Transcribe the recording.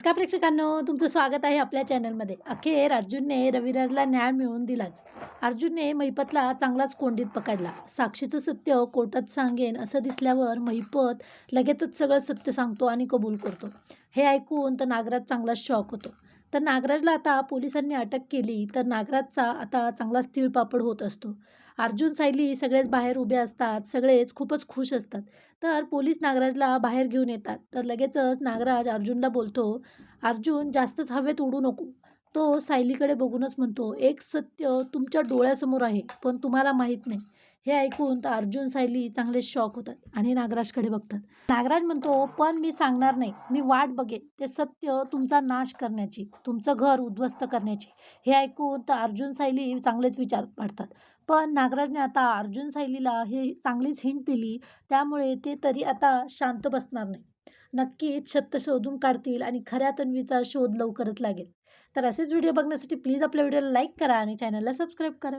नमस्कार प्रेक्षकांनो, तुमचं स्वागत आहे आपल्या चॅनलमध्ये. अखेर अर्जुनने रविराजला न्याय मिळवून दिलाच. अर्जुनने महिपतला चांगलाच कोंडीत पकडला. साक्षीचं सत्य कोर्टात सांगेन असं दिसल्यावर महिपत लगेचच सगळं सत्य सांगतो आणि कबूल करतो. हे ऐकून तर नागराज चांगलाच शॉक होतो. तर नागराजला आता पोलिसांनी अटक केली तर नागराजचा आता चांगलाच तिळपापड होत असतो. अर्जुन सायली सगळेच बाहेर उभे असतात. सगळेच खूपच खुश असतात. तर पोलीस नागराजला बाहेर घेऊन येतात. तर लगेचच नागराज अर्जुनला बोलतो, अर्जुन जास्तच हवेत उडू नको. तो सायलीकडे बघूनच म्हणतो, एक सत्य तुमच्या डोळ्यासमोर आहे, पण तुम्हाला माहीत नाही. हे ऐकून तर अर्जुन सायली चांगले शॉक होतात आणि नागराजकडे बघतात. नागराज म्हणतो, पण मी सांगणार नाही. मी वाट बघेन ते सत्य तुमचा नाश करण्याची, तुमचं घर उद्ध्वस्त करण्याची. हे ऐकून तर अर्जुन सायली चांगलेच विचार पडतात. पण नागराजने आता अर्जुन सायलीला हे चांगलीच हिंट दिली, त्यामुळे ते तरी आता शांत बसणार नाही. नक्कीच सत्य शोधून काढतील आणि खऱ्या तन्वीचा शोध लवकरच लागेल. तर असेच व्हिडिओ बघण्यासाठी प्लीज आपल्या व्हिडिओला लाईक करा आणि चॅनलला सबस्क्राईब करा.